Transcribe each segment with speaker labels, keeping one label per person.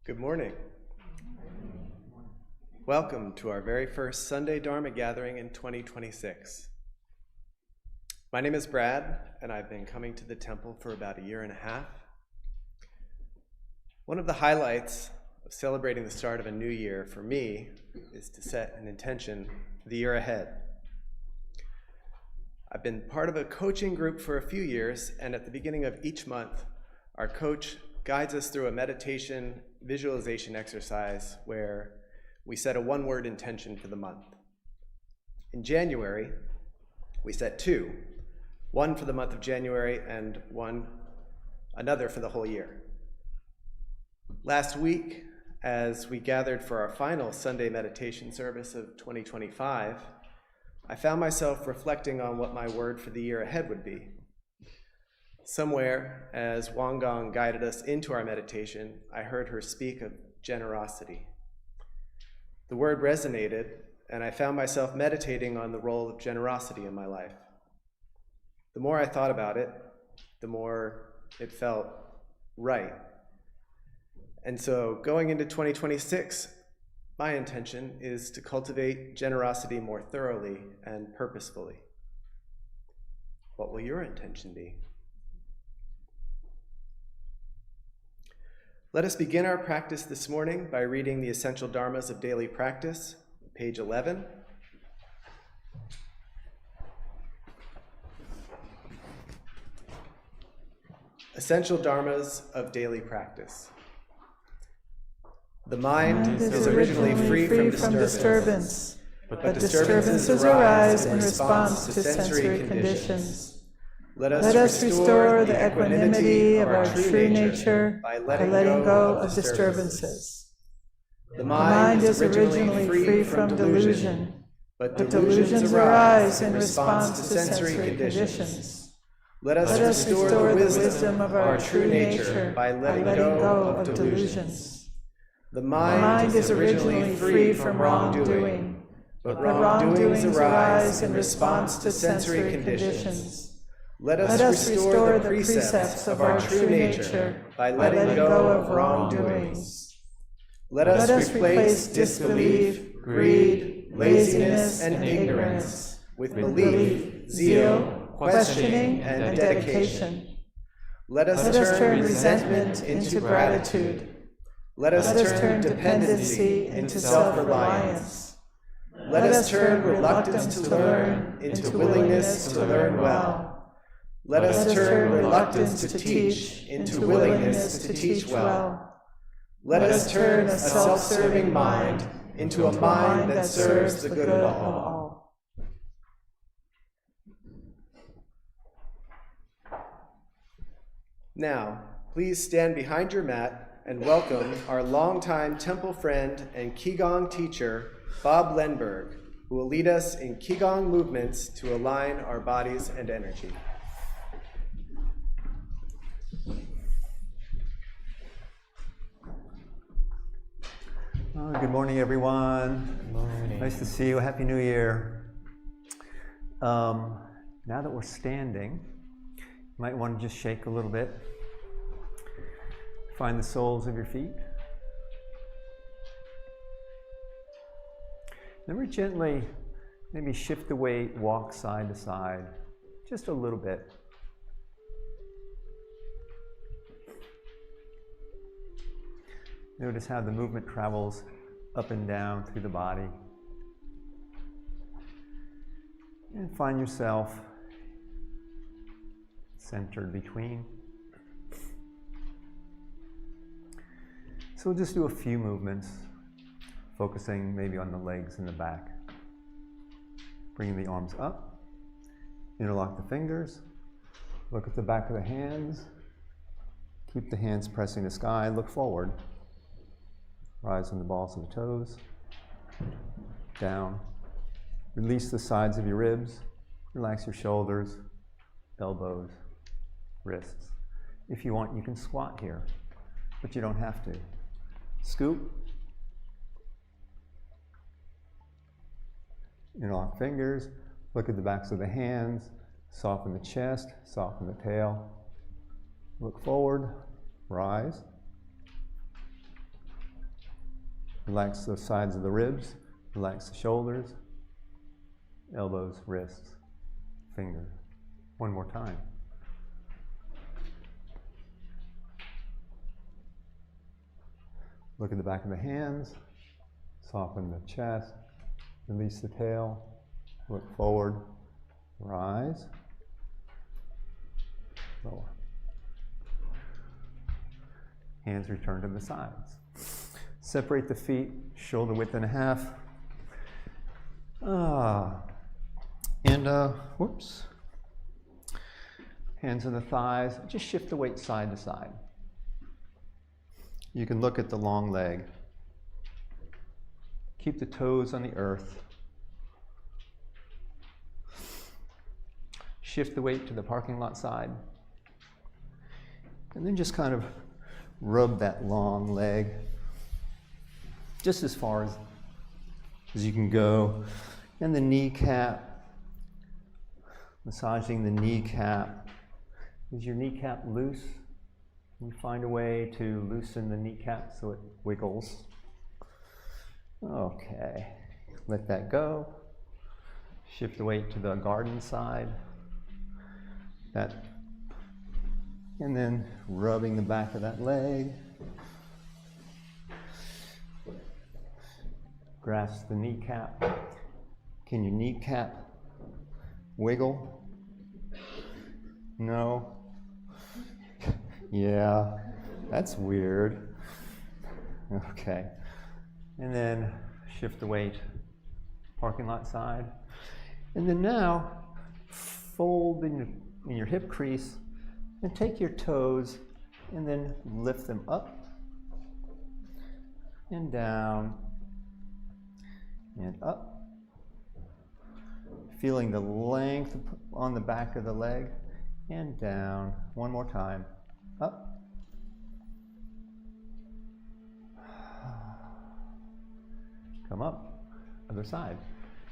Speaker 1: Good morning. Welcome to our very first Sunday Dharma gathering in 2026. My name is Brad, and I've been coming to the temple for about a year and a half. One of the highlights of celebrating the start of a new year for me is to set an intention for the year ahead. I've been part of a coaching group for a few years, and at the beginning of each month, our coach guides us through a meditation visualization exercise where we set a one-word intention for the month. In January, we set two, one for the month of January and another for the whole year. Last week, as we gathered for our final Sunday meditation service of 2025, I found myself reflecting on what my word for the year ahead would be. Somewhere, as Won Gong guided us into our meditation, I heard her speak of generosity. The word resonated, and I found myself meditating on the role of generosity in my life. The more I thought about it, the more it felt right. And so going into 2026, my intention is to cultivate generosity more thoroughly and purposefully. What will your intention be? Let us begin our practice this morning by reading the Essential Dharmas of Daily Practice, page 11. Essential Dharmas of Daily Practice. The mind is originally free from disturbance, but disturbances arise in response to sensory conditions. Let us restore the equanimity of our true nature by letting go of disturbances. The mind is originally free from delusion, but delusions arise in response to sensory conditions. Let us restore the wisdom of our true nature by letting go of delusions. The mind is originally free from wrongdoing, but wrongdoings arise in response to sensory conditions. Let us restore the precepts of our true nature by letting go of wrongdoings. Let us replace disbelief, greed, laziness, and ignorance with belief, zeal, questioning, and dedication. Let us turn resentment into gratitude. Let us turn dependency into self-reliance. Let us turn reluctance to learn into willingness to learn well. Let us turn reluctance to teach into willingness to teach well. Let us turn a self-serving mind into a mind that serves the good of all. Now, please stand behind your mat and welcome our longtime temple friend and Qi Gong teacher, Bob Lenberg, who will lead us in Qi Gong movements to align our bodies and energy.
Speaker 2: Good morning, everyone.
Speaker 1: Good morning.
Speaker 2: Nice to see you. Happy New Year. Now that we're standing, you might want to just shake a little bit. Find the soles of your feet. Then very gently, maybe shift the weight, walk side to side, just a little bit. Notice how the movement travels up and down through the body. And find yourself centered between. So we'll just do a few movements, focusing maybe on the legs and the back. Bringing the arms up, interlock the fingers, look at the back of the hands, keep the hands pressing the sky, look forward. Rise on the balls of the toes, down. Release the sides of your ribs, relax your shoulders, elbows, wrists. If you want, you can squat here, but you don't have to. Scoop. Interlock fingers, look at the backs of the hands, soften the chest, soften the tail. Look forward, rise. Relax the sides of the ribs, relax the shoulders, elbows, wrists, fingers. One more time. Look at the back of the hands, soften the chest, release the tail, look forward, rise, lower. Hands return to the sides. Separate the feet, shoulder width and a half. Whoops. Hands on the thighs. Just shift the weight side to side. You can look at the long leg. Keep the toes on the earth. Shift the weight to the parking lot side. And then just kind of rub that long leg just as far as you can go. And the kneecap, massaging the kneecap. Is your kneecap loose? Can you find a way to loosen the kneecap so it wiggles? Okay, let that go. Shift the weight to the garden side. And then rubbing the back of that leg. Grasp the kneecap. Can your kneecap wiggle? No? Yeah, that's weird. Okay. And then shift the weight, parking lot side. And then now, fold in your hip crease and take your toes and then lift them up and down and up. Feeling the length on the back of the leg and down. One more time. Up. Come up. Other side.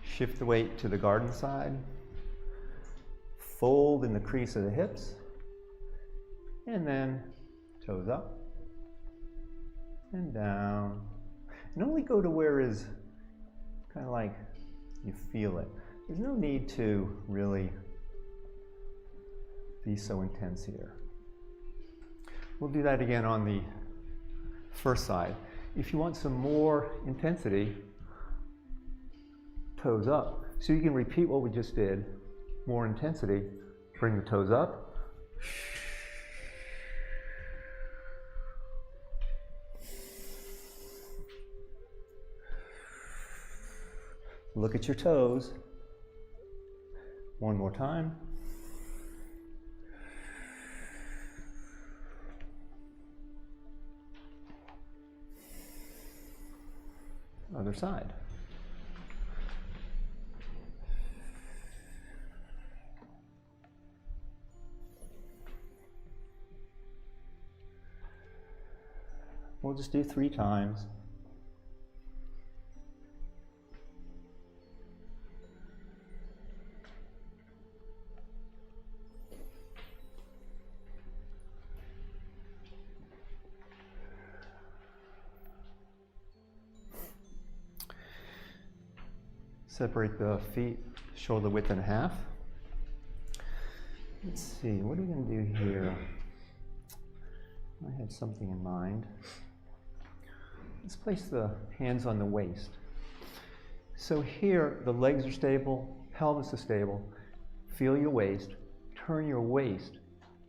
Speaker 2: Shift the weight to the garden side. Fold in the crease of the hips. And then toes up and down. And only go to where is kind of like you feel it. There's no need to really be so intense here. We'll do that again on the first side. If you want some more intensity, toes up. So you can repeat what we just did, more intensity. Bring the toes up. Look at your toes. One more time. Other side. We'll just do 3 times. Separate the feet shoulder width in half. Let's see, what are we going to do here? I had something in mind. Let's place the hands on the waist. So here, the legs are stable, pelvis is stable. Feel your waist. Turn your waist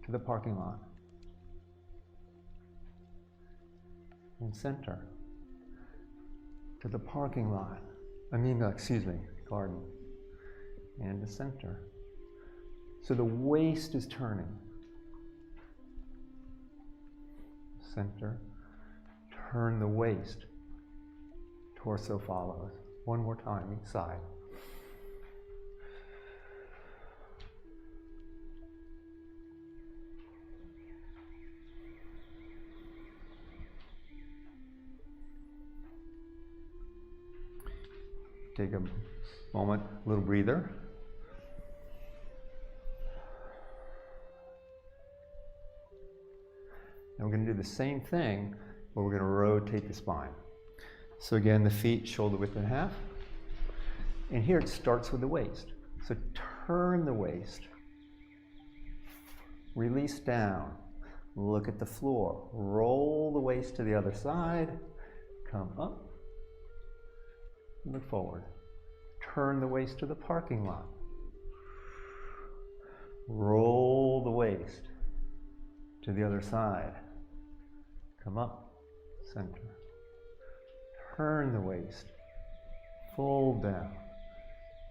Speaker 2: to the parking lot. And center. To the parking lot. Garden. And the center. So the waist is turning. Center. Turn the waist. Torso follows. One more time, each side. Take a moment, a little breather. And we're going to do the same thing, but we're going to rotate the spine. So again, the feet shoulder width in half. And here it starts with the waist. So turn the waist. Release down. Look at the floor. Roll the waist to the other side. Come up. Look forward. Turn the waist to the parking lot. Roll the waist to the other side. Come up, center. Turn the waist. Fold down.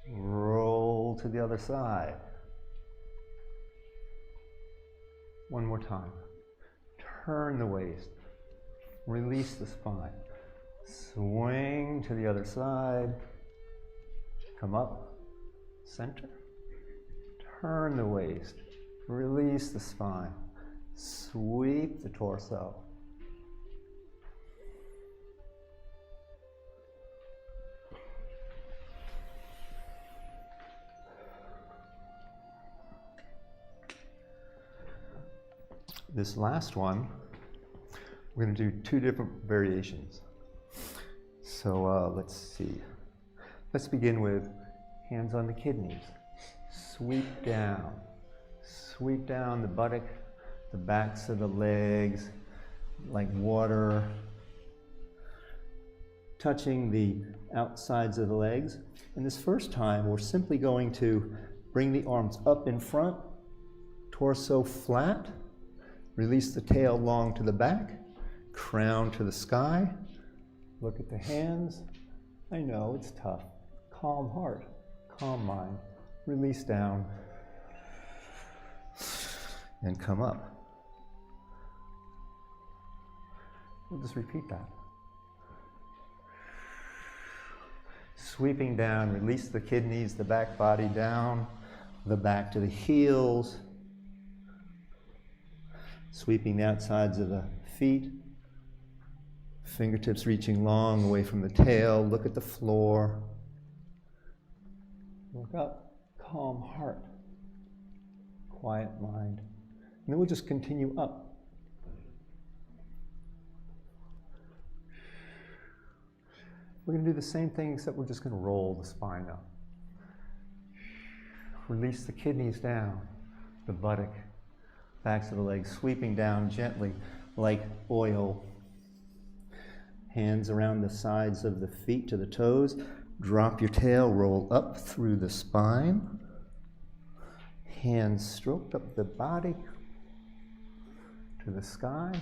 Speaker 2: Roll to the other side. One more time. Turn the waist. Release the spine. Swing to the other side. Come up, center. Turn the waist. Release the spine. Sweep the torso. This last one, we're going to do two different variations. So let's see. Let's begin with hands on the kidneys. Sweep down the buttock, the backs of the legs, like water, touching the outsides of the legs. And this first time, we're simply going to bring the arms up in front, torso flat, release the tail long to the back, crown to the sky. Look at the hands. I know it's tough. Calm heart, calm mind. Release down and come up. We'll just repeat that. Sweeping down, release the kidneys, the back body down, the back to the heels. Sweeping the outsides of the feet. Fingertips reaching long away from the tail. Look at the floor. Look up. Calm heart. Quiet mind. And then we'll just continue up. We're going to do the same thing, except we're just going to roll the spine up. Release the kidneys down, the buttock, backs of the legs, sweeping down gently like oil. Hands around the sides of the feet to the toes. Drop your tail, roll up through the spine. Hands stroked up the body to the sky.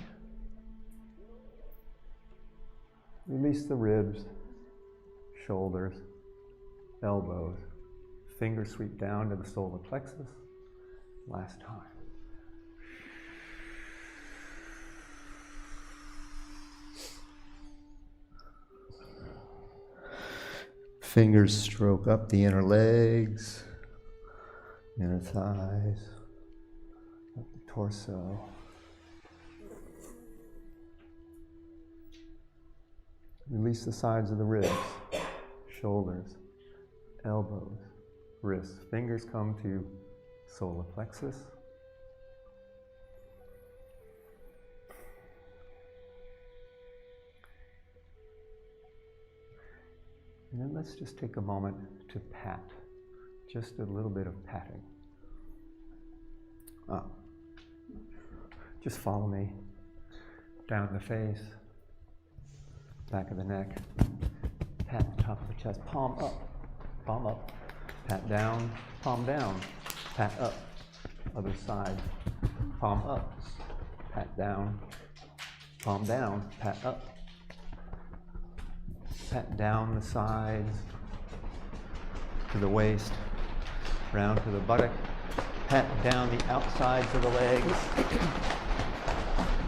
Speaker 2: Release the ribs, shoulders, elbows. Fingers sweep down to the solar plexus. Last time. Fingers stroke up the inner legs, inner thighs, up the torso. Release the sides of the ribs, shoulders, elbows, wrists. Fingers come to solar plexus. And then let's just take a moment to pat, just a little bit of patting. Up. Just follow me. Down the face, back of the neck, pat the top of the chest, palm up, pat down, pat up, other side, palm up, pat down, pat up. Pat down the sides to the waist, round to the buttock. Pat down the outsides of the legs,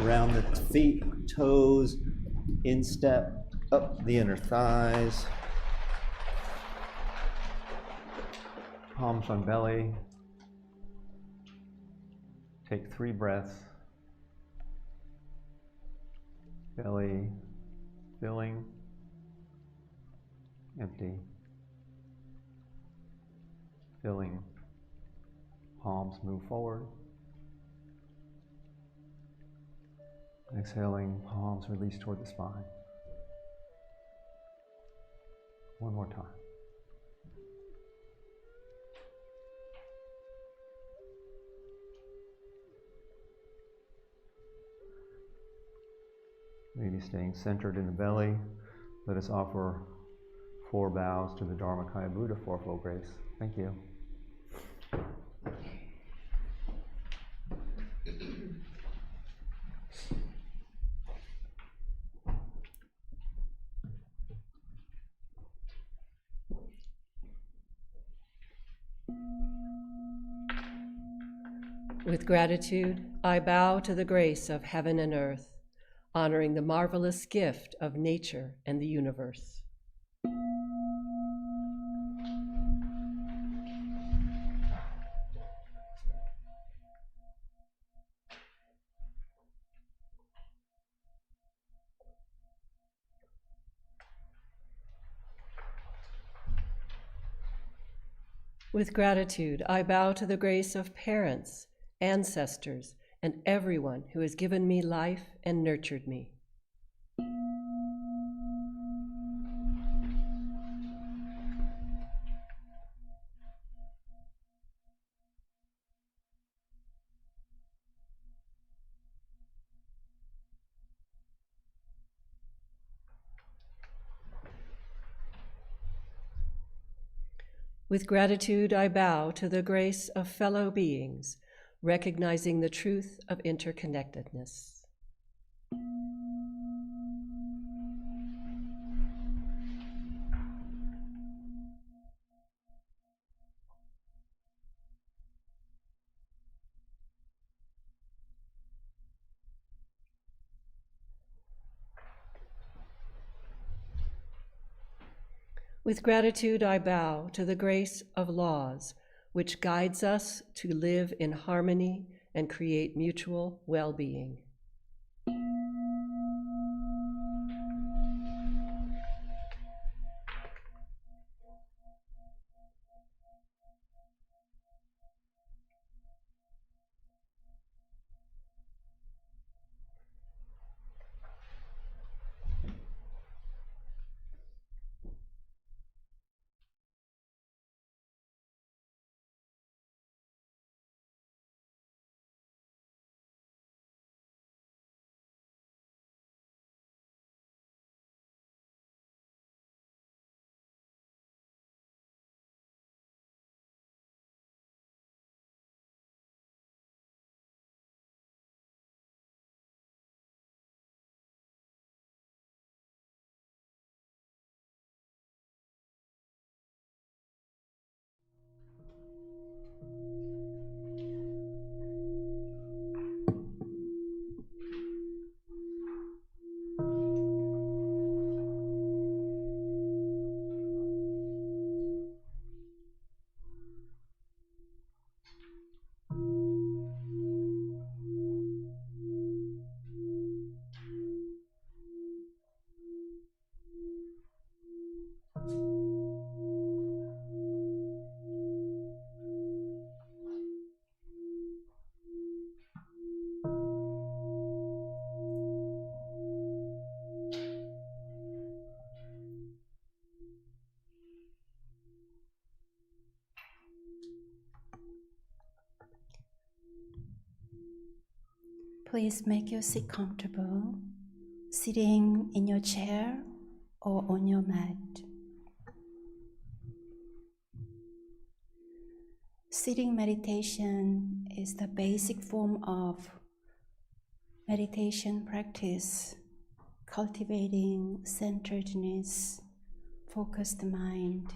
Speaker 2: around the feet, toes, instep, up the inner thighs. Palms on belly. Take 3 breaths. Belly filling. Empty, filling, palms move forward. Exhaling, palms release toward the spine. One more time. Maybe staying centered in the belly. Let us offer 4 bows to the Dharmakaya Buddha, 4-fold grace. Thank you.
Speaker 3: With gratitude, I bow to the grace of heaven and earth, honoring the marvelous gift of nature and the universe. With gratitude, I bow to the grace of parents, ancestors, and everyone who has given me life and nurtured me. With gratitude, I bow to the grace of fellow beings, recognizing the truth of interconnectedness. With gratitude, I bow to the grace of laws, which guides us to live in harmony and create mutual well-being.
Speaker 4: Please make your seat comfortable, sitting in your chair or on your mat. Sitting meditation is the basic form of meditation practice, cultivating centeredness, focused mind,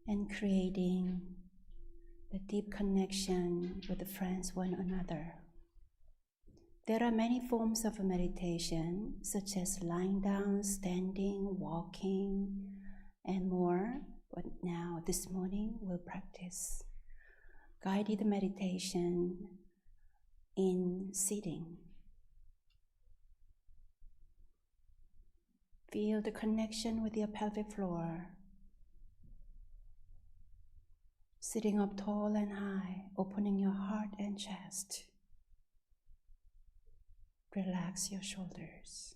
Speaker 4: and creating the deep connection with the friends one another. There are many forms of meditation, such as lying down, standing, walking, and more. But now, this morning, we'll practice guided meditation in sitting. Feel the connection with your pelvic floor. Sitting up tall and high, opening your heart and chest. Relax your shoulders.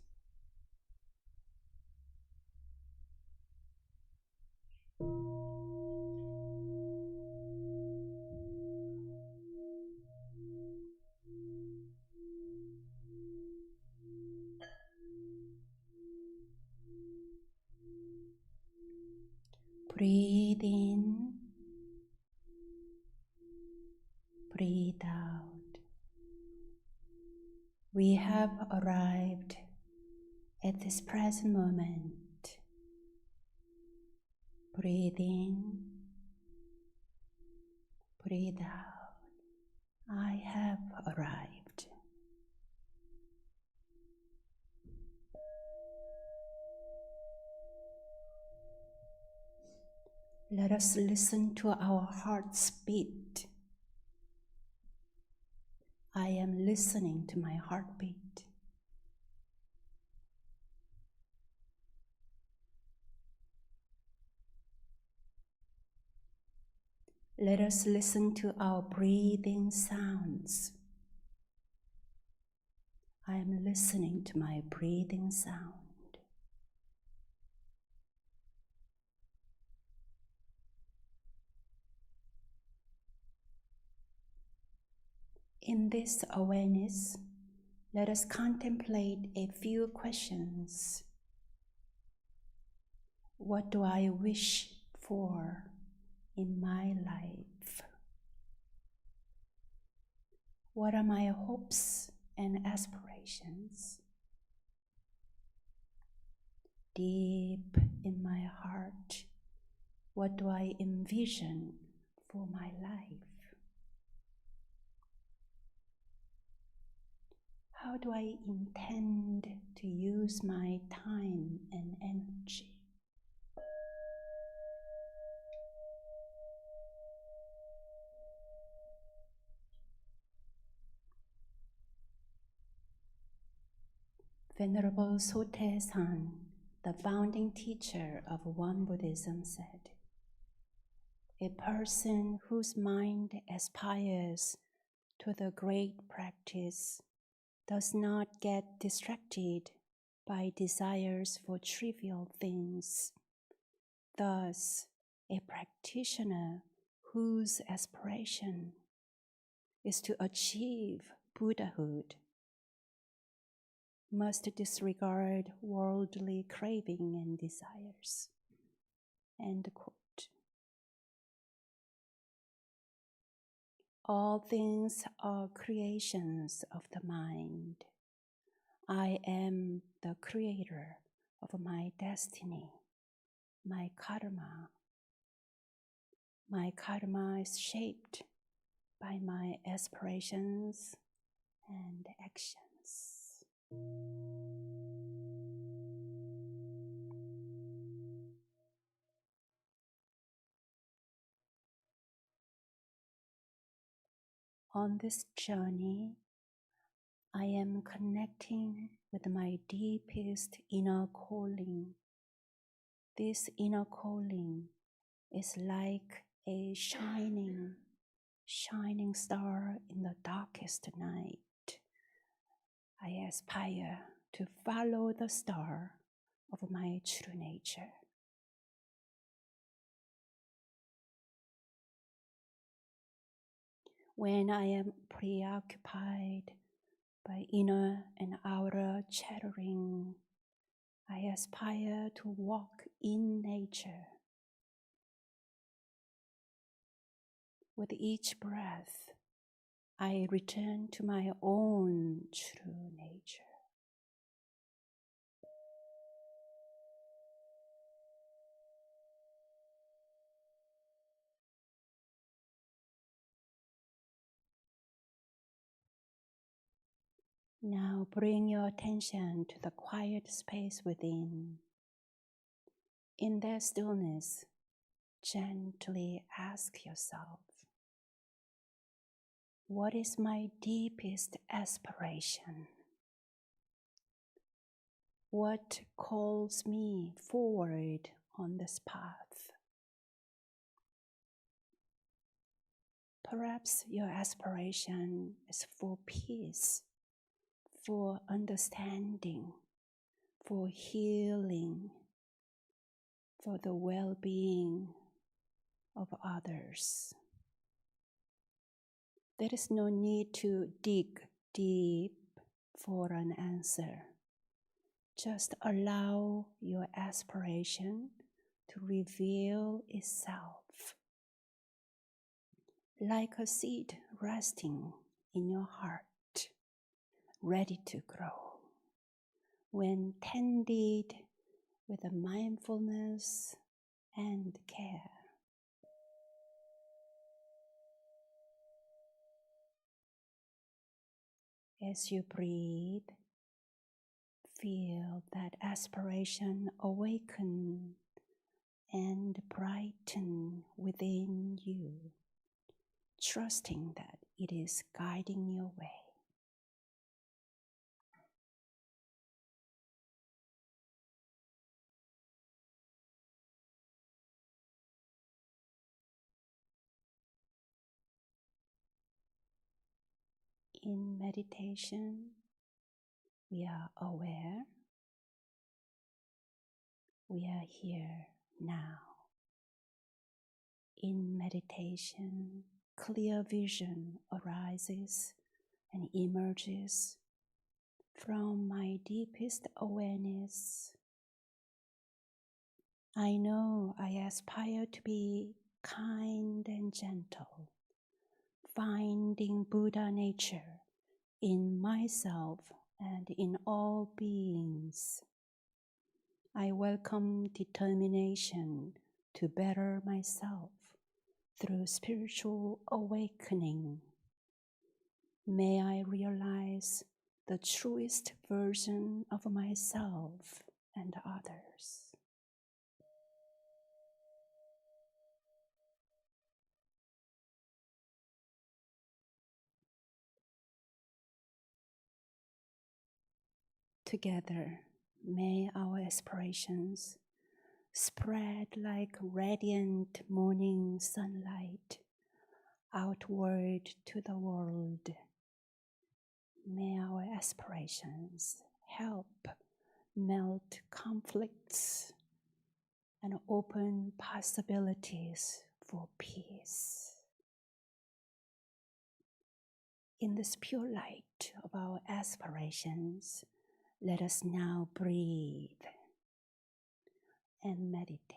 Speaker 4: Breathe in, breathe out. We have arrived at this present moment. Breathe in, breathe out. I have arrived. Let us listen to our heart's beat. I am listening to my heartbeat. Let us listen to our breathing sounds. I am listening to my breathing sound. In this awareness, let us contemplate a few questions. What do I wish for in my life? What are my hopes and aspirations? Deep in my heart, what do I envision for my life? How do I intend to use my time and energy? Venerable Sotaesan, the founding teacher of Won Buddhism, said, "A person whose mind aspires to the great practice does not get distracted by desires for trivial things. Thus, a practitioner whose aspiration is to achieve Buddhahood must disregard worldly craving and desires." End quote. All things are creations of the mind. I am the creator of my destiny, my karma. My karma is shaped by my aspirations and actions. On this journey, I am connecting with my deepest inner calling. This inner calling is like a shining star in the darkest night. I aspire to follow the star of my true nature. When I am preoccupied by inner and outer chattering, I aspire to walk in nature. With each breath, I return to my own true nature. Now bring your attention to the quiet space within. In that stillness, gently ask yourself, what is my deepest aspiration? What calls me forward on this path? Perhaps your aspiration is for peace, for understanding, for healing, for the well-being of others. There is no need to dig deep for an answer. Just allow your aspiration to reveal itself, like a seed resting in your heart, ready to grow. When tended with a mindfulness and care. As you breathe, feel that aspiration awaken and brighten within you, trusting that it is guiding your way. In meditation, we are aware. We are here now. In meditation, clear vision arises and emerges from my deepest awareness. I know I aspire to be kind and gentle, finding Buddha nature in myself and in all beings. I welcome determination to better myself through spiritual awakening. May I realize the truest version of myself and others. Together, may our aspirations spread like radiant morning sunlight outward to the world. May our aspirations help melt conflicts and open possibilities for peace. In this pure light of our aspirations, let us now breathe and meditate.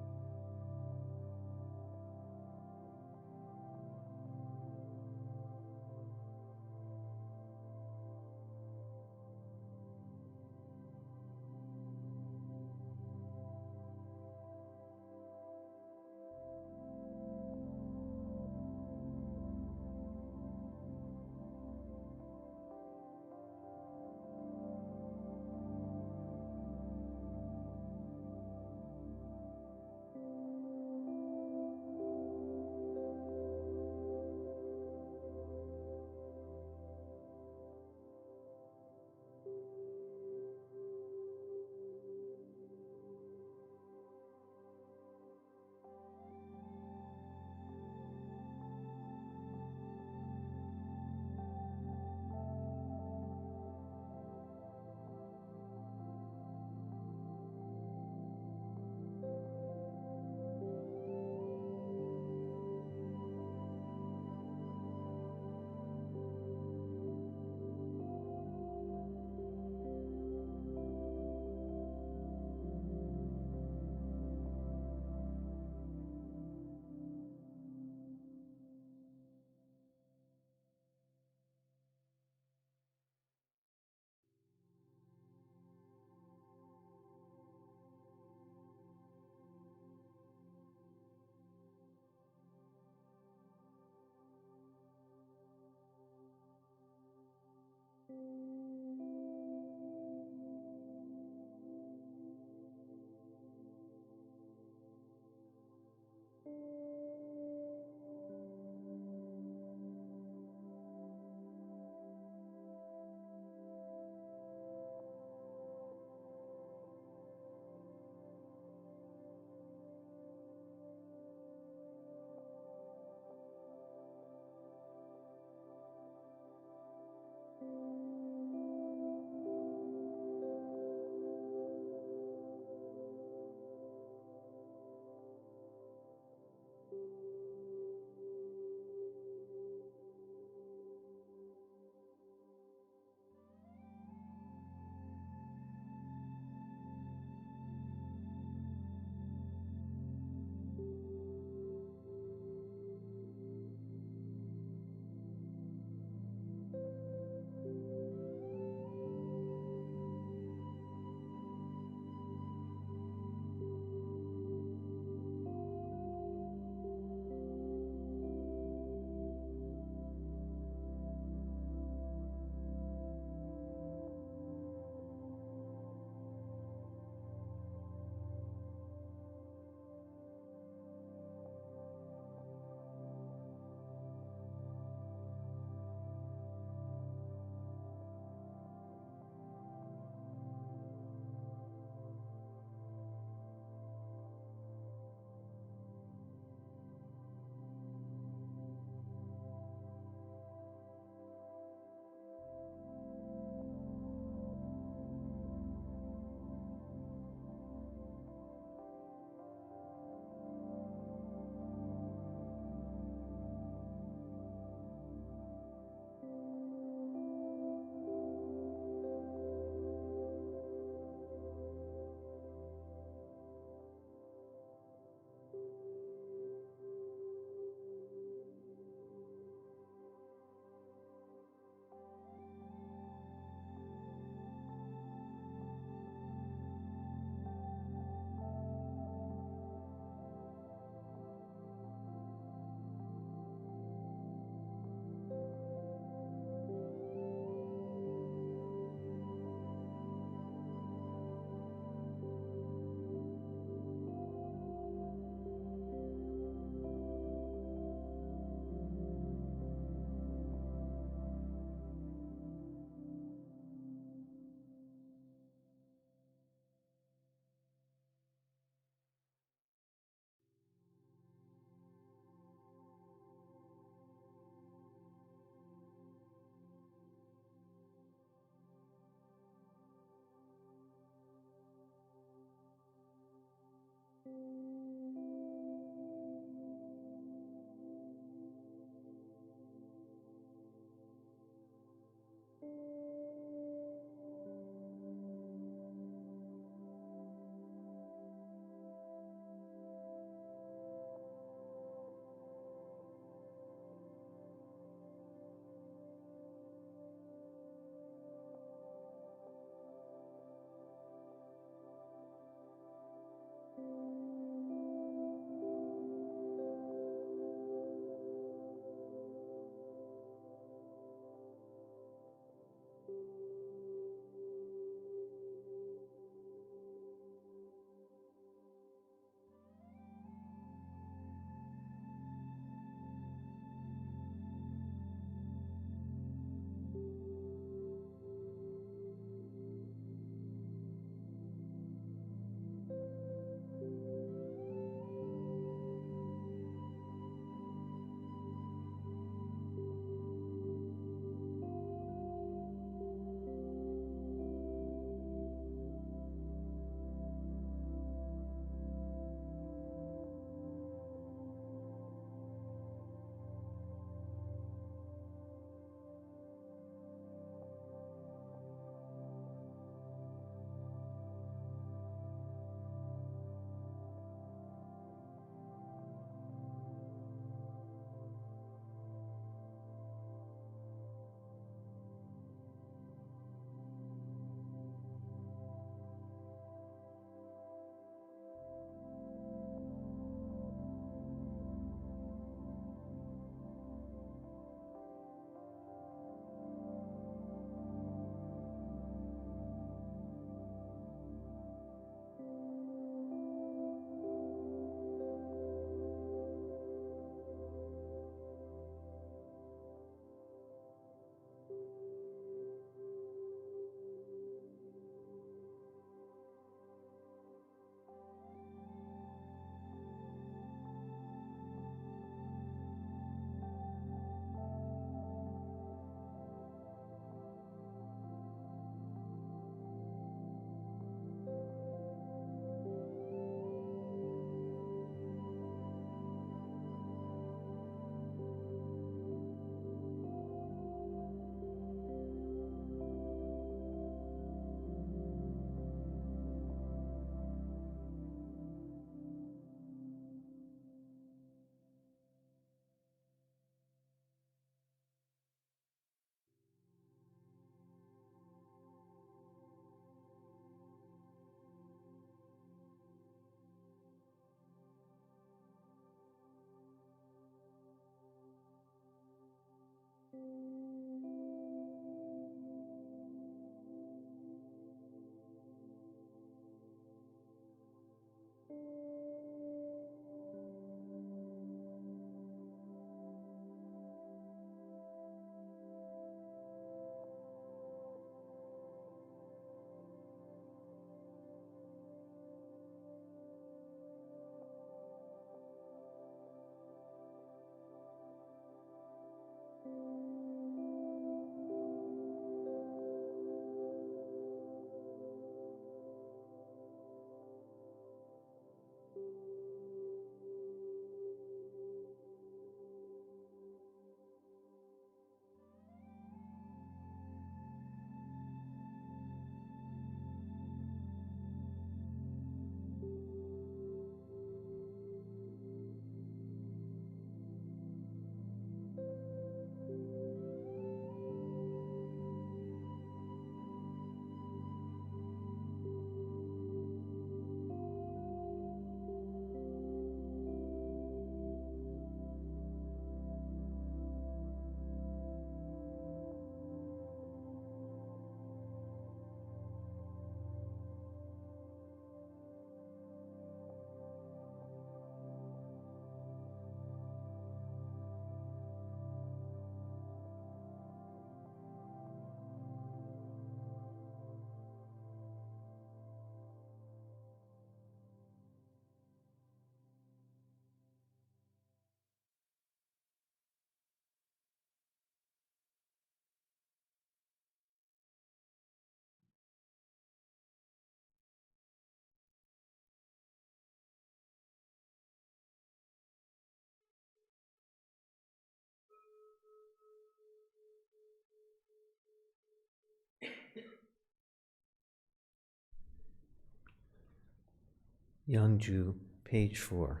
Speaker 5: Youngju, page 4.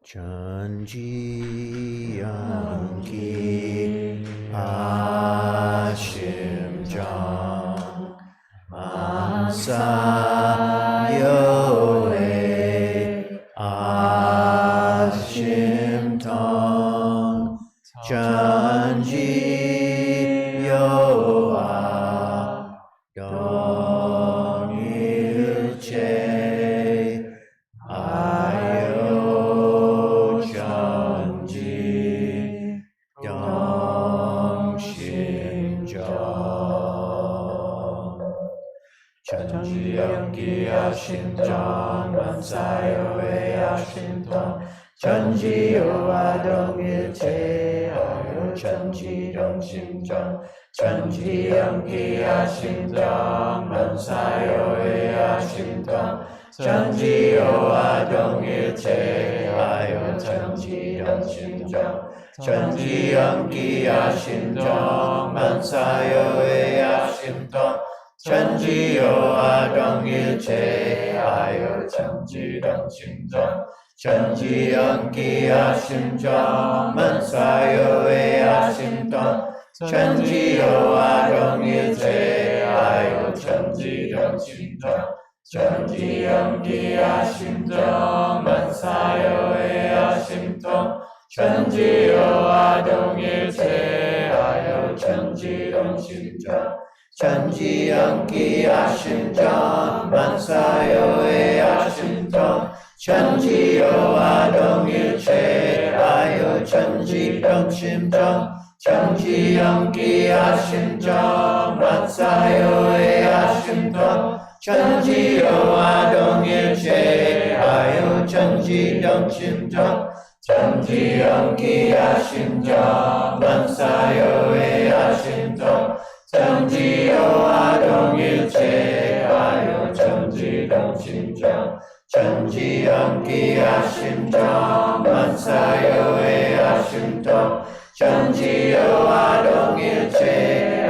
Speaker 5: Chanji Yanki Ashim Jang Mansa Yoe Ashim Tong Chanji Yoa Dong Ilche Ayo Chanji Dong Shin Jong Chanji Yonki Ashim Jong Mansayo E Ashim Tong Chanji Yoa Dong Ilche Ayo Chanji Dong Shin Jong Chanji Yonki Ashim Jong Mansayo E Ashim Tong Chanji Yoa Dong Ilche Ayo Chanji Dong Shin Jong Chanji Yonki Ashim Jong Mansayo E Ashim Tong Chanji Yoa Dong Ilche Ayo Chanji Dong Shin Jong Chanji Yonki Ashim Jong Mansayo E Ashim Tong Chanji Yoa Dong Ilche Ayo Chanji Dong Shin Jong Chanji Yonki Ashim Jong Mansayo E Ashim Tong Chanji Yoa Dong Ilche Ayo Chanji Dong Shin Jong Chanji Yonki Ashim Jong Mansayo E Ashim Tong Chanji Yoa Dong Ilche Ayo Chanji Dong Shin Jong Chanji Yonki Ashim Jong Mansayo E Ashim Tong Chanji Yoa Dong Ilche Ayo Chanji Dong Shin Jong Chanji Yonki Ashim Jong Mansayo E Ashim Tong Chanji Yoa Dong Ilche Ayo Chanji Dong Shin Jong Chanji Yonki Ashim Jong Mansayo E Ashim Tong Chanji Yoa Dong Ilche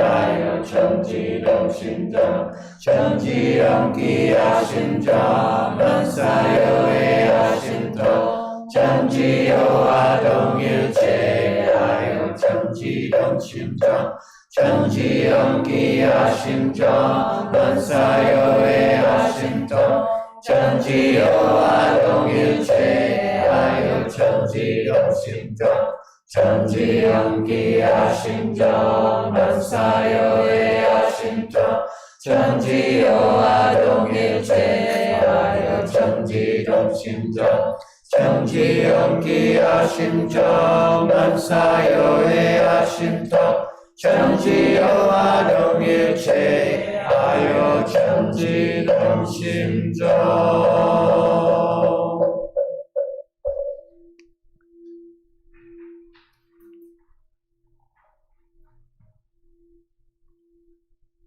Speaker 5: Ayo Chanji Dong Shin Jong Chanji Yonki Ashim Jong Mansayo E Ashim Tong Chanji Yoa Dong Ilche Ayo Chanji Dong Shin Jong Chanji Yonki Ashim Jong Mansayo E Ashim Tong 천지여와 동일체하여 천지동심정 천지연기하심정 만사여의하심정 천지여와 동일체하여 천지동심정 천지연기하심정 만사여의하심정 천지여와 동일체하여 천지동심정.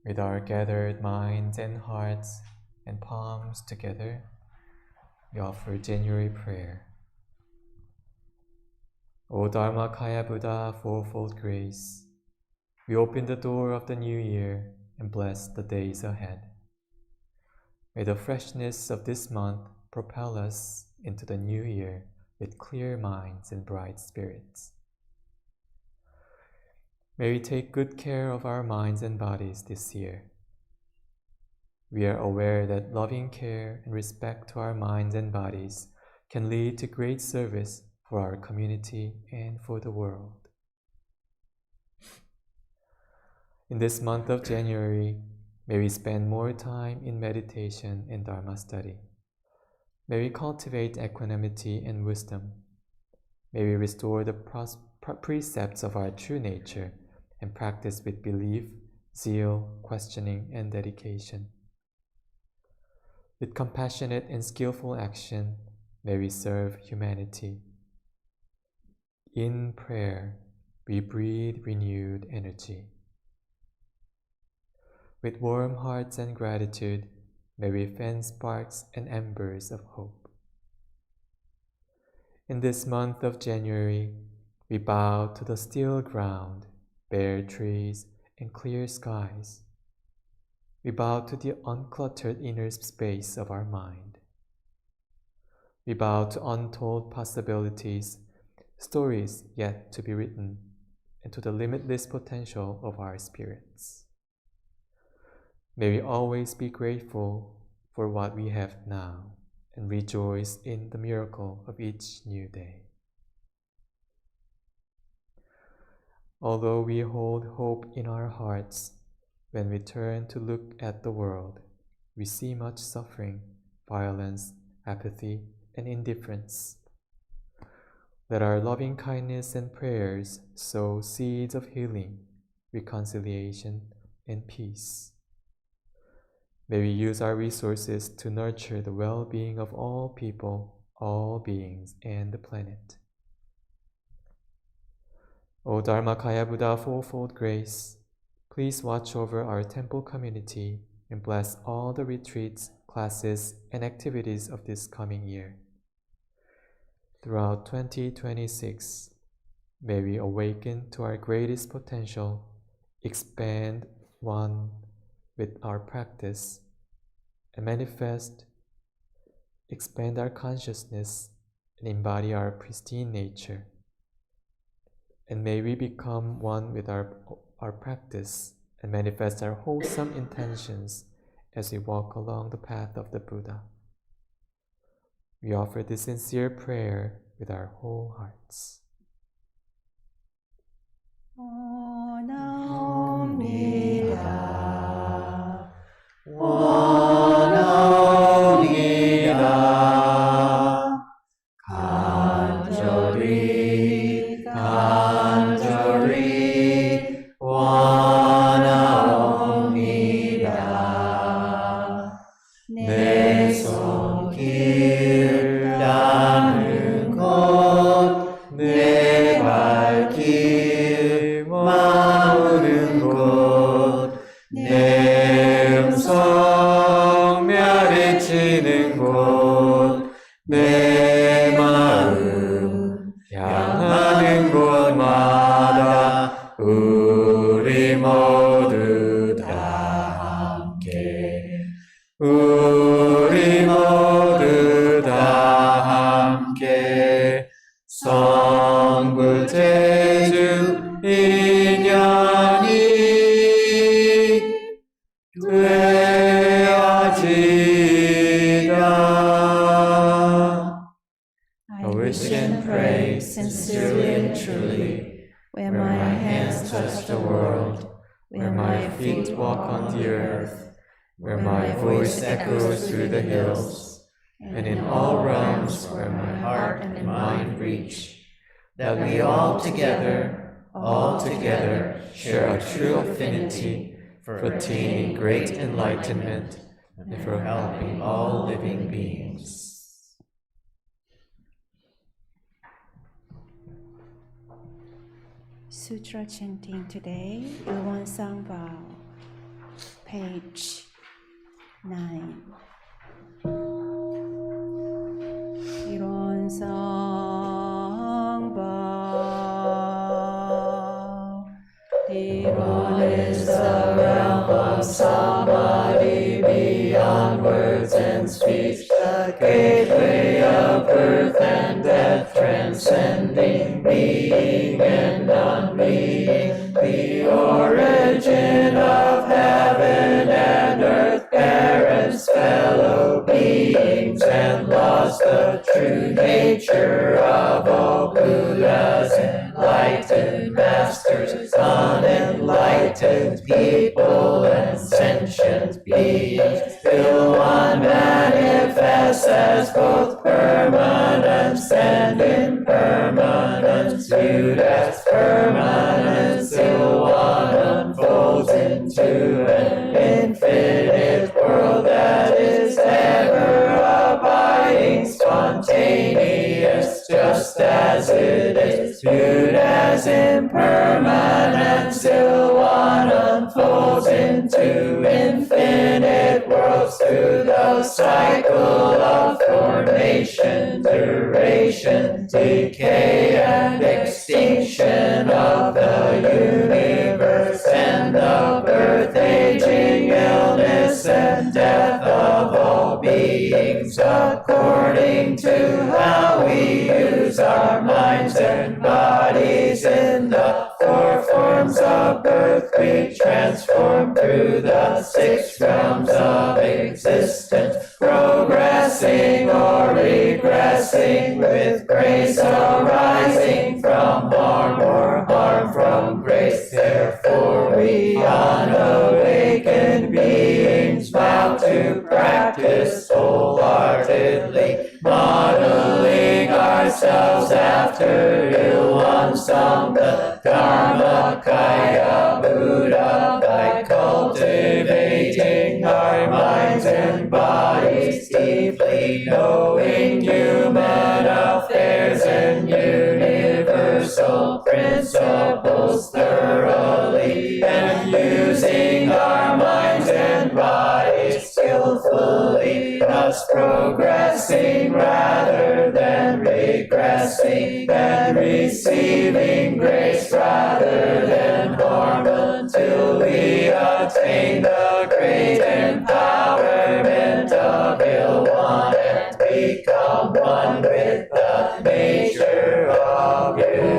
Speaker 6: With our gathered minds and hearts and palms together, we offer January prayer. O Dharmakaya Buddha, fourfold grace, we open the door of the new year and bless the days ahead. May the freshness of this month propel us into the new year with clear minds and bright spirits. May we take good care of our minds and bodies this year. We are aware that loving care and respect to our minds and bodies can lead to great service for our community and for the world. In this month of January, may we spend more time in meditation and Dharma study. May we cultivate equanimity and wisdom. May we restore the precepts of our true nature and practice with belief, zeal, questioning, and dedication. With compassionate and skillful action, may we serve humanity. In prayer, we breathe renewed energy. With warm hearts and gratitude, may we fan sparks and embers of hope. In this month of January, we bow to the still ground, bare trees, and clear skies. We bow to the uncluttered inner space of our mind. We bow to untold possibilities, stories yet to be written, and to the limitless potential of our spirits. May we always be grateful for what we have now and rejoice in the miracle of each new day. Although we hold hope in our hearts, when we turn to look at the world, we see much suffering, violence, apathy, and indifference. Let our loving kindness and prayers sow seeds of healing, reconciliation, and peace. May we use our resources to nurture the well-being of all people, all beings, and the planet. O Dharmakaya Buddha, fourfold grace, please watch over our temple community and bless all the retreats, classes, and activities of this coming year. Throughout 2026, may we awaken to our greatest potential, expand one with our practice, and manifest, expand our consciousness, and embody our pristine nature. And may we become one with our practice and manifest our wholesome intentions as we walk along the path of the Buddha. We offer this sincere prayer with our whole hearts.
Speaker 5: 원합니다. 원합니다. 간절히 간절히 원합니다. 내 손길 닿는 곳 내
Speaker 6: world, where my feet walk on the earth, where my voice echoes through the hills, and in all realms where my heart and mind reach, that we all together, share a true affinity for attaining great enlightenment and for helping all living beings.
Speaker 4: Sutra chanting today, Won Sangbao, page 9. Won Sangbao. Won is the realm of samadhi beyond words and speech, the gateway of birth and death, transcending being and non-being, the origin of heaven and earth, parents, fellow beings, and lost the true nature of all Buddhas, enlightened masters, unenlightened people, and sentient beings. Till one manifests as both permanence and impermanence, viewed as permanence, till one unfolds into an infinite world that is ever abiding, spontaneous, just as it is, viewed as impermanence, till one unfolds into infinite worlds through the cycle of formation, duration, decay, and extinction of the universe, and the birth, aging, illness, and death of all beings, according to how we use our minds and bodies. In the four forms of birth we transform through the 6 realms of existence, progressing or regressing, with grace arising from harm or harm from grace. Therefore we unawakened beings vow to practice wholeheartedly, modeling ourselves after Ilwansang, the Dharmakaya Buddha, by cultivating our minds and bodies deeply, knowing human affairs and universal principles thoroughly, and using our minds and bodies skillfully, thus progressing rather than regressing, and receiving grace rather than harm, until we attain the great empowerment of Ilwan and become one with the nature of Ilwan.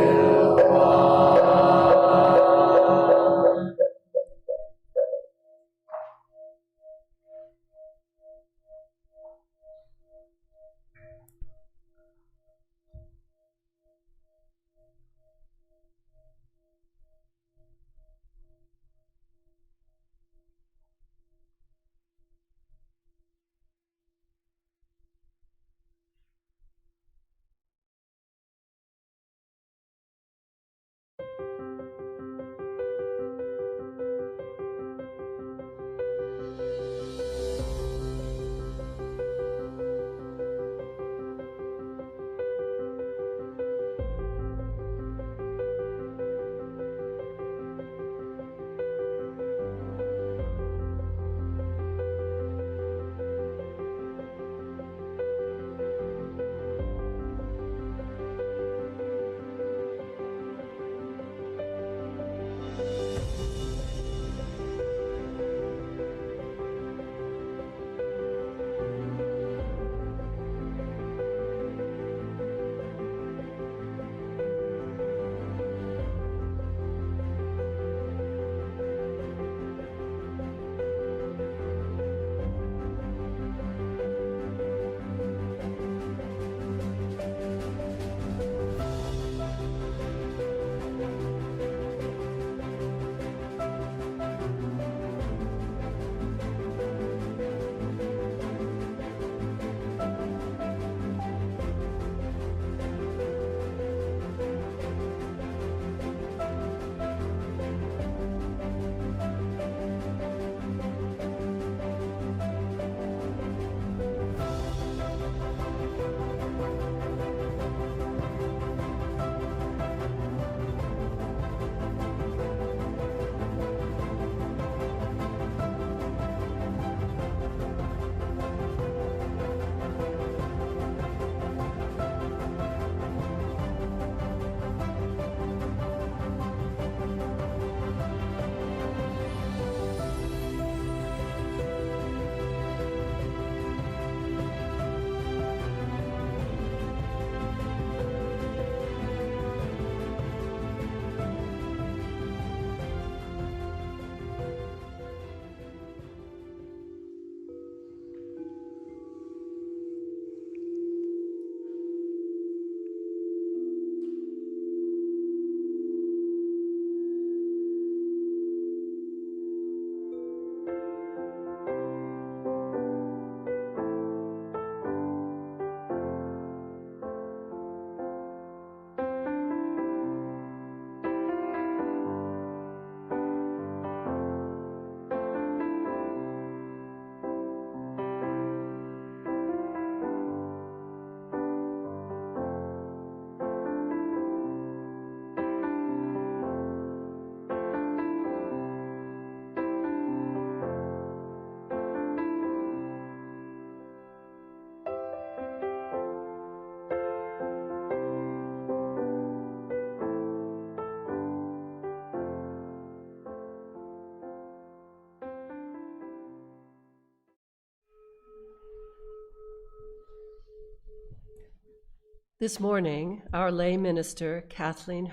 Speaker 3: This morning, our lay minister, Kathleen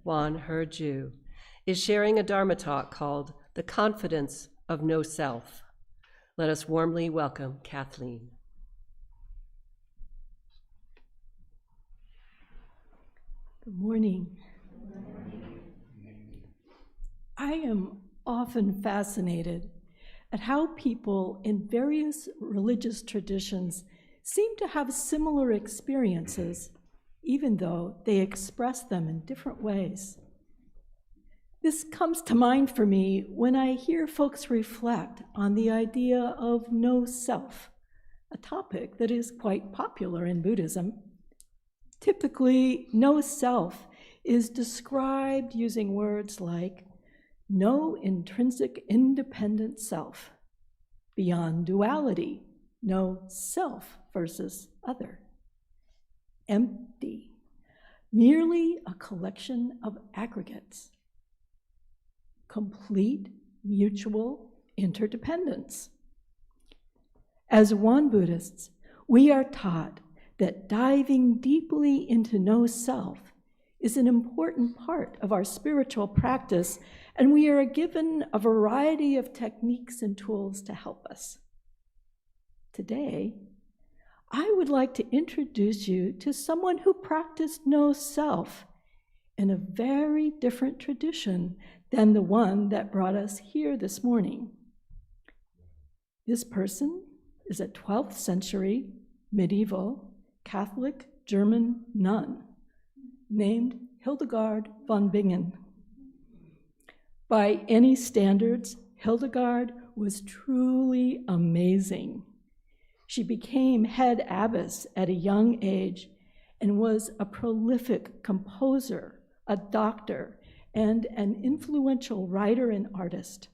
Speaker 3: Won Ju, is sharing a Dharma talk called The Confidence of No Self. Let us warmly welcome Kathleen.
Speaker 7: Good morning. I am often fascinated at how people in various religious traditions seem to have similar experiences, even though they express them in different ways. This comes to mind for me when I hear folks reflect on the idea of no self, a topic that is quite popular in Buddhism. Typically, no self is described using words like no intrinsic independent self, beyond duality, no self versus other, empty, merely a collection of aggregates, complete mutual interdependence. As Won Buddhists, we are taught that diving deeply into no self is an important part of our spiritual practice, and we are given a variety of techniques and tools to help us. Today, I would like to introduce you to someone who practiced no self in a very different tradition than the one that brought us here this morning. This person is a 12th century medieval Catholic German nun named Hildegard von Bingen. By any standards, Hildegard was truly amazing. She became head abbess at a young age and was a prolific composer, a doctor, and an influential writer and artist.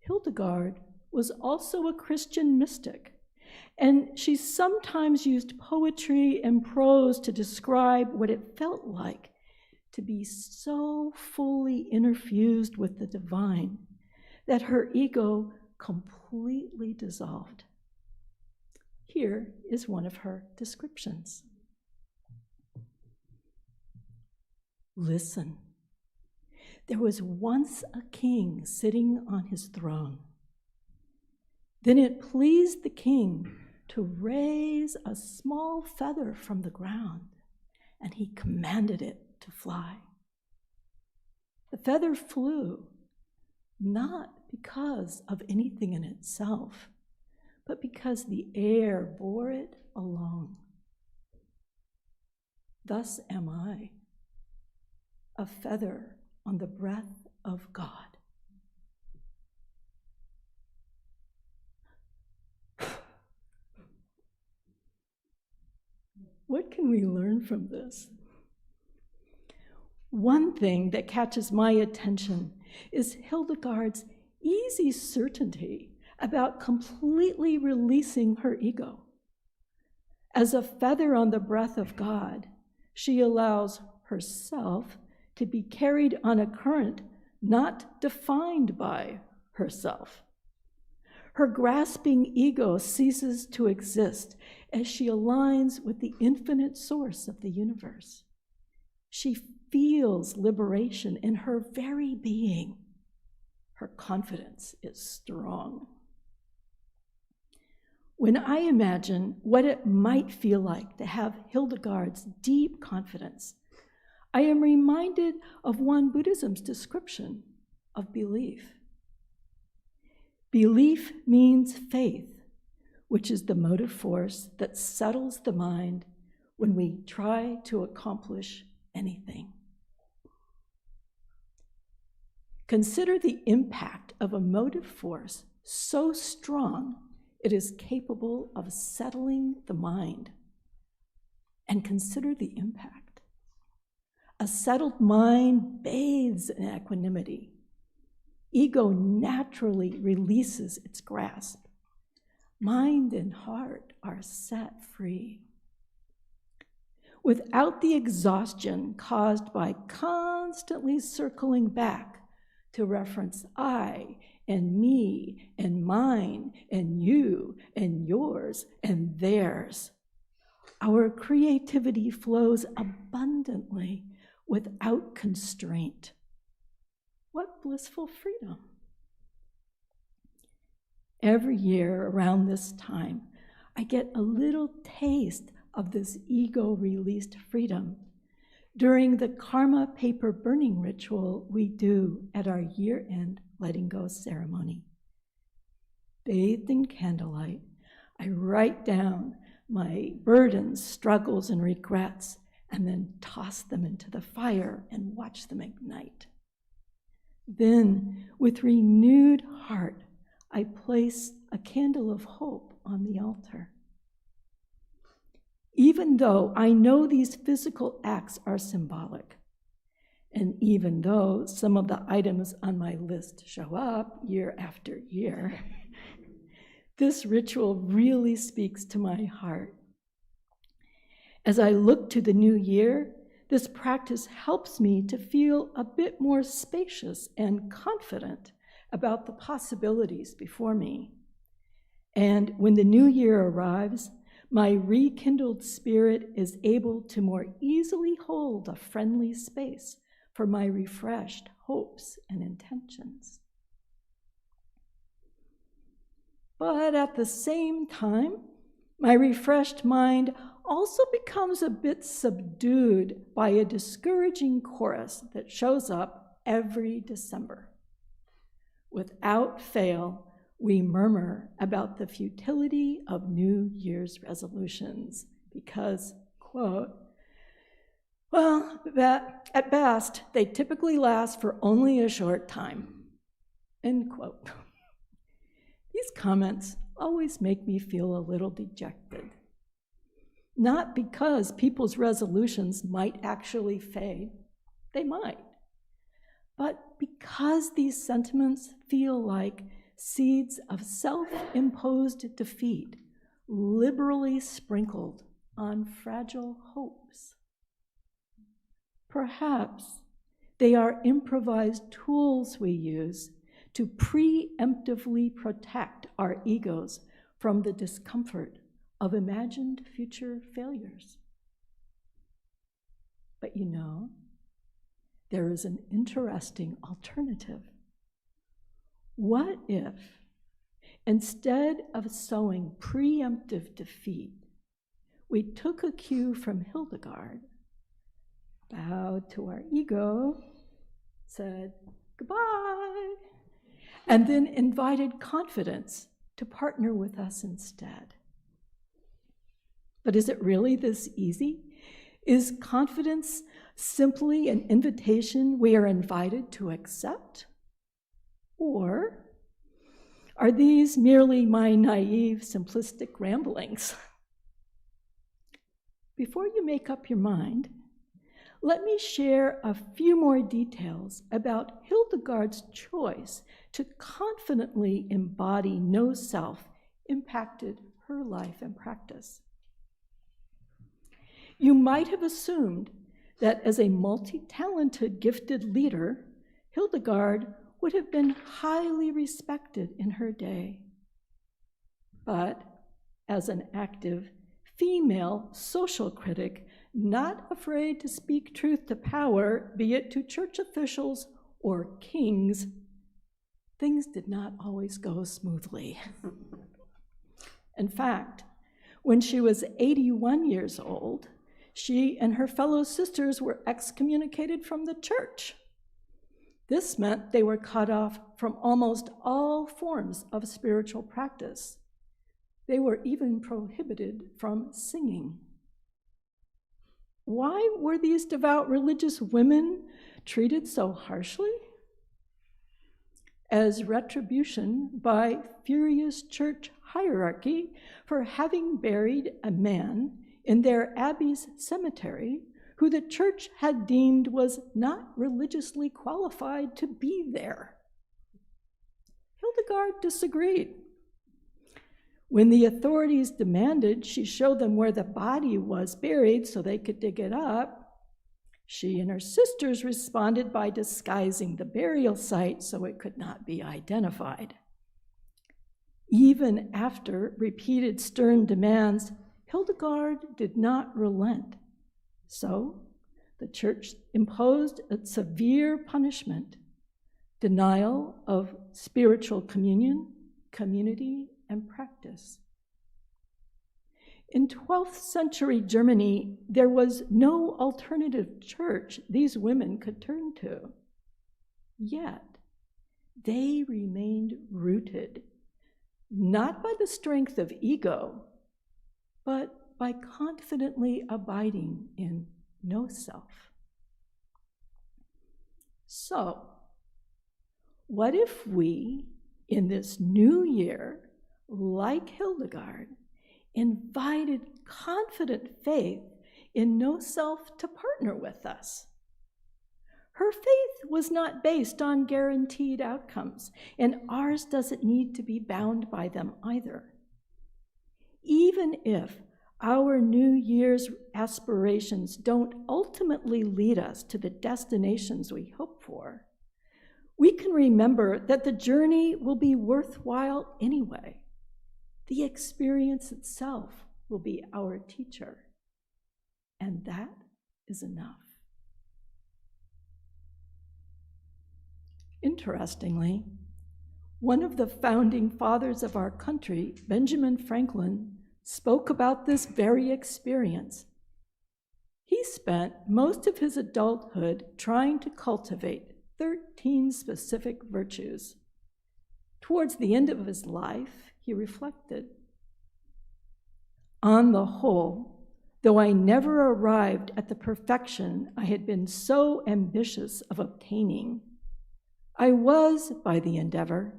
Speaker 7: Hildegard was also a Christian mystic, and she sometimes used poetry and prose to describe what it felt like to be so fully interfused with the divine that her ego completely dissolved. Here is one of her descriptions. Listen. There was once a king sitting on his throne. Then it pleased the king to raise a small feather from the ground, and he commanded it to fly. The feather flew, not because of anything in itself, but because the air bore it along. Thus am I, a feather on the breath of God. What can we learn from this? One thing that catches my attention is Hildegard's easy certainty about completely releasing her ego. As a feather on the breath of God, she allows herself to be carried on a current not defined by herself. Her grasping ego ceases to exist as she aligns with the infinite source of the universe. She feels liberation in her very being. Her confidence is strong. When I imagine what it might feel like to have Hildegard's deep confidence, I am reminded of Won Buddhism's description of belief. Belief means faith, which is the motive force that settles the mind when we try to accomplish anything. Consider the impact of a motive force so strong it is capable of settling the mind. And consider the impact. A settled mind bathes in equanimity. Ego naturally releases its grasp. Mind and heart are set free. Without the exhaustion caused by constantly circling back to reference I and me and mine and you and yours and theirs, our creativity flows abundantly without constraint. What blissful freedom. Every year around this time, I get a little taste of this ego-released freedom during the karma paper burning ritual we do at our year-end letting go ceremony. Bathed in candlelight, I write down my burdens, struggles, and regrets, and then toss them into the fire and watch them ignite. Then, with renewed heart, I place a candle of hope on the altar. Even though I know these physical acts are symbolic, and even though some of the items on my list show up year after year, this ritual really speaks to my heart. As I look to the new year, this practice helps me to feel a bit more spacious and confident about the possibilities before me. And when the new year arrives, my rekindled spirit is able to more easily hold a friendly space for my refreshed hopes and intentions. But at the same time, my refreshed mind also becomes a bit subdued by a discouraging chorus that shows up every December. Without fail, we murmur about the futility of New Year's resolutions because, quote, well, that at best, they typically last for only a short time, end quote. These comments always make me feel a little dejected. Not because people's resolutions might actually fade, they might, but because these sentiments feel like seeds of self-imposed defeat liberally sprinkled on fragile hopes. Perhaps they are improvised tools we use to preemptively protect our egos from the discomfort of imagined future failures. But you know, there is an interesting alternative. What if, instead of sowing preemptive defeat, we took a cue from Hildegard, bowed to our ego, said goodbye, and then invited confidence to partner with us instead? But is it really this easy? Is confidence simply an invitation we are invited to accept? Or are these merely my naive, simplistic ramblings? Before you make up your mind, let me share a few more details about Hildegard's choice to confidently embody no self impacted her life and practice. You might have assumed that as a multi-talented, gifted leader, Hildegard would have been highly respected in her day. But as an active female social critic, not afraid to speak truth to power, be it to church officials or kings, things did not always go smoothly. In fact, when she was 81 years old, she and her fellow sisters were excommunicated from the church. This meant they were cut off from almost all forms of spiritual practice. They were even prohibited from singing. Why were these devout religious women treated so harshly? As retribution by furious church hierarchy for having buried a man in their abbey's cemetery who the church had deemed was not religiously qualified to be there. Hildegard disagreed. When the authorities demanded she show them where the body was buried so they could dig it up, she and her sisters responded by disguising the burial site so it could not be identified. Even after repeated stern demands, Hildegard did not relent. So the church imposed a severe punishment, denial of spiritual communion, community, and practice. In 12th century Germany, there was no alternative church these women could turn to. Yet, they remained rooted, not by the strength of ego, but by confidently abiding in no self. So, what if we, in this new year, like Hildegard, invited confident faith in no self to partner with us? Her faith was not based on guaranteed outcomes, and ours doesn't need to be bound by them either. Even if our New Year's aspirations don't ultimately lead us to the destinations we hope for, we can remember that the journey will be worthwhile anyway. The experience itself will be our teacher, and that is enough. Interestingly, one of the founding fathers of our country, Benjamin Franklin, spoke about this very experience. He spent most of his adulthood trying to cultivate 13 specific virtues. Towards the end of his life, he reflected, "On the whole, though I never arrived at the perfection I had been so ambitious of obtaining, I was, by the endeavor,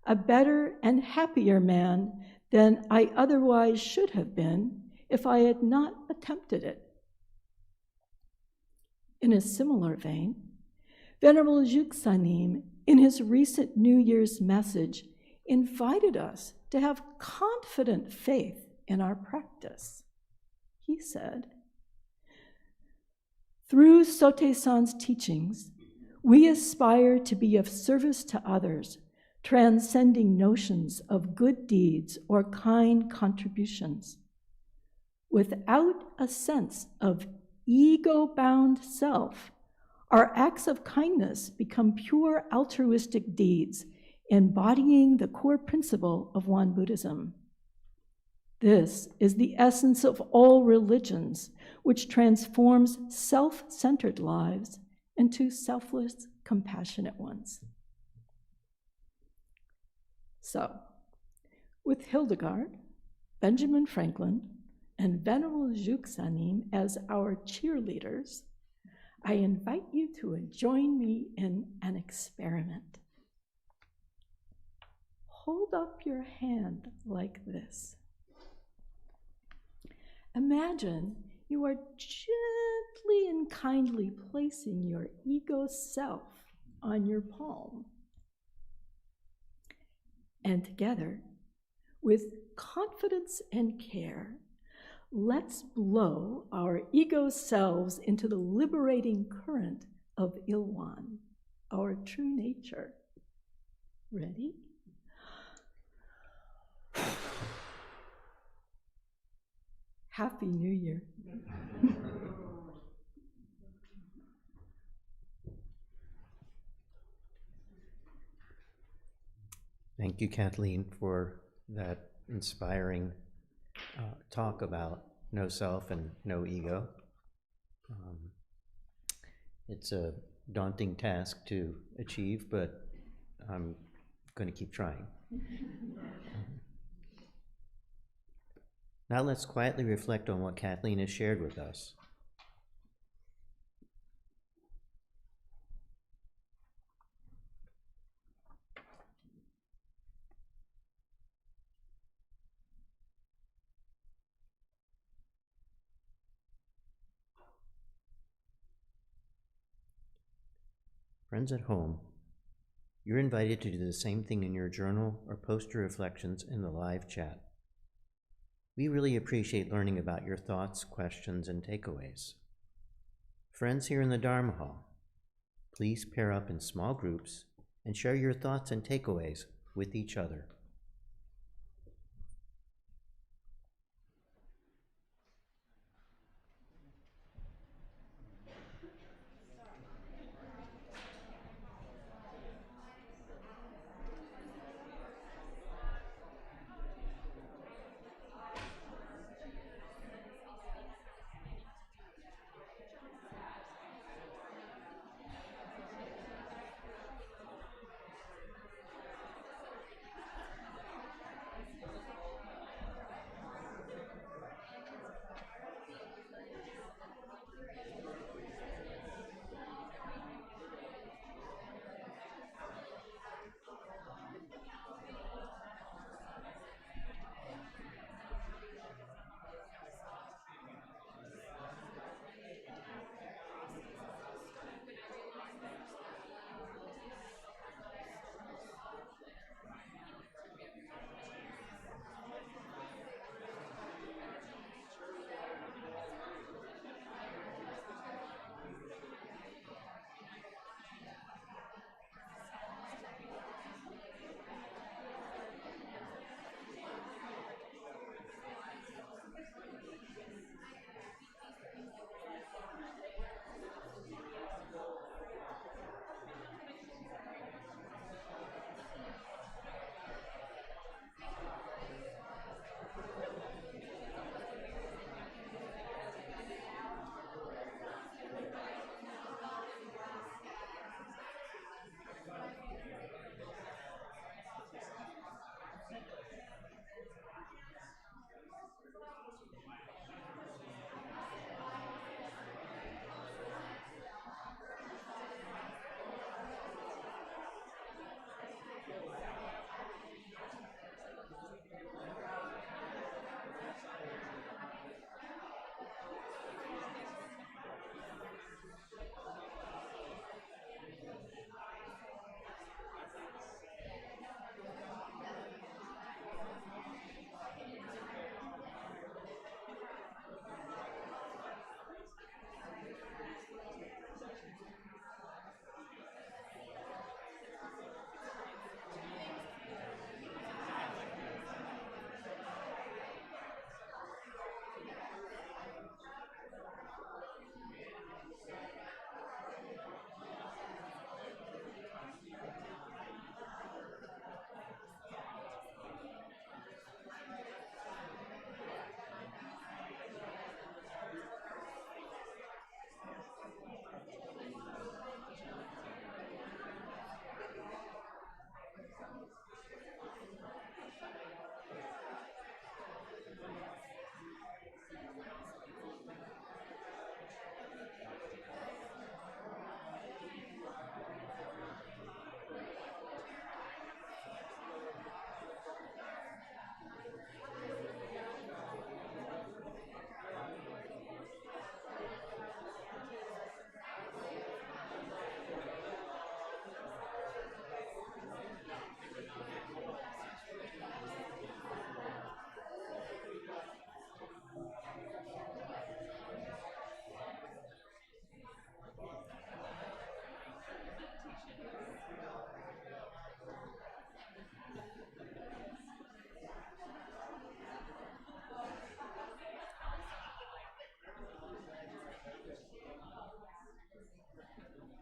Speaker 7: a better and happier man than I otherwise should have been if I had not attempted it." In a similar vein, Venerable Yuksanim, in his recent New Year's message, invited us to have confident faith in our practice. He said, "Through Sotaesan's teachings, we aspire to be of service to others, transcending notions of good deeds or kind contributions. Without a sense of ego-bound self, our acts of kindness become pure altruistic deeds, embodying the core principle of Won Buddhism. This is the essence of all religions, which transforms self-centered lives into selfless, compassionate ones." So, with Hildegard, Benjamin Franklin, and Venerable Yuksanim as our cheerleaders, I invite you to join me in an experiment. Hold up your hand like this. Imagine you are gently and kindly placing your ego self on your palm. And together, with confidence and care, let's blow our ego selves into the liberating current of Ilwan, our true nature. Ready? Happy New Year.
Speaker 8: Thank you, Kathleen, for that inspiring talk about no self and no ego. It's a daunting task to achieve, but I'm going to keep trying. Now let's quietly reflect on what Kathleen has shared with us. Friends at home, you're invited to do the same thing in your journal or post your reflections in the live chat. We really appreciate learning about your thoughts, questions, and takeaways. Friends here in the Dharma Hall, please pair up in small groups and share your thoughts and takeaways with each other.